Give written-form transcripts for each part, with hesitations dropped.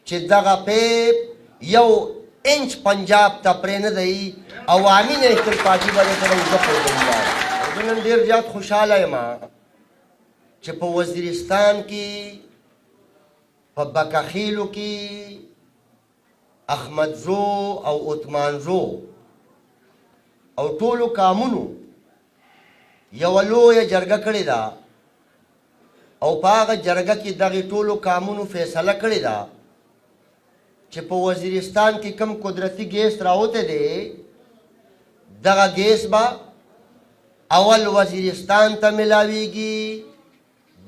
چې دغه پیپ یو انچ پنجاب ته پرې نه دی عوامي نیشنل پارټي به دې سره اوږده پروګرام زه نن ډېر زیات خوشحاله یم چې په وزیرستان کې په بکخیلو کې احمدزو او عثمانزو او ټولو کامونو یوه لویه جرګه کړې ده او په هغه جرګه کې دغې ټولو کامونو فیصله کړې ده چې په وزیرستان کې کم قدرتي ګیس راوتی دی دغه ګیس به اول وزیرستان ته ملاویږي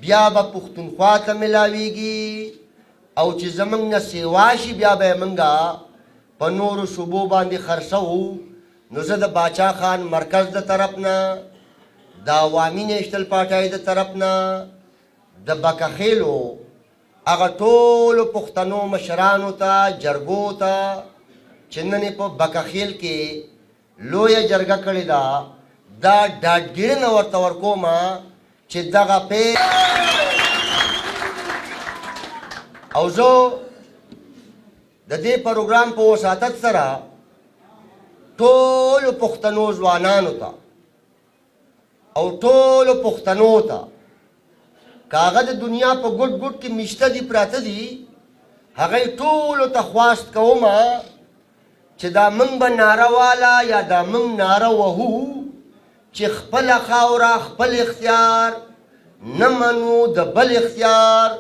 بیا به پښتونخوا ته ملاویږي او چې زمونږ نه سیوا شي بیا به یې مونږ په نورو صوبو باندې خرڅوو نو زه د باچا خان مرکز د طرف نه د عوامي نیشنل پارټۍ د طرف نه د بکخیلو هغه ټولو پښتنو مشرانو ته جرګو ته چې نن یې په بکخیل کې لویه جرګه کړې ده دا ډاډګیرنه ورته ورکوم چې دغه پیپ او زه د دې پروګرام په وساطت سره ټولو پښتنو ځوانانو ته او ټولو پښتنو ته که هغه د دنیا په ګوټ ګوټ کې میشته دي پراته دي هغوی ټولو ته خواست کوم چې دا موږ به ناره واله یا دا موږ ناره وهو چې خپله خاوره خپل اختیار نه منو د بل اختیار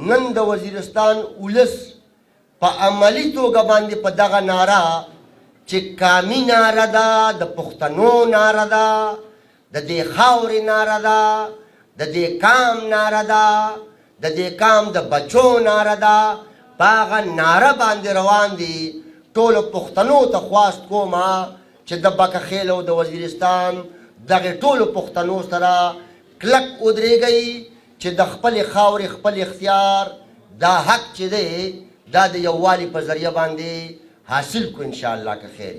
نن د وزیرستان ولس په عملي توګه باندې په دغه ناره چې قامي ناره ده د پښتنو ناره ده د دې خاورې ناره ده د دې قام ناره ده د دې قام د بچو ناره ده په هغه ناره باندې روان دي ټولو پښتنو ته خواست کوم چې د بکخیل او د وزیرستان دغې ټولو پښتنو سره کلک ودرېږئ چې د خپلې خاورې خپل اختیار دا حق چې دی دا د یووالي په ذریعه باندې حاصل کو انشاءالله که خیر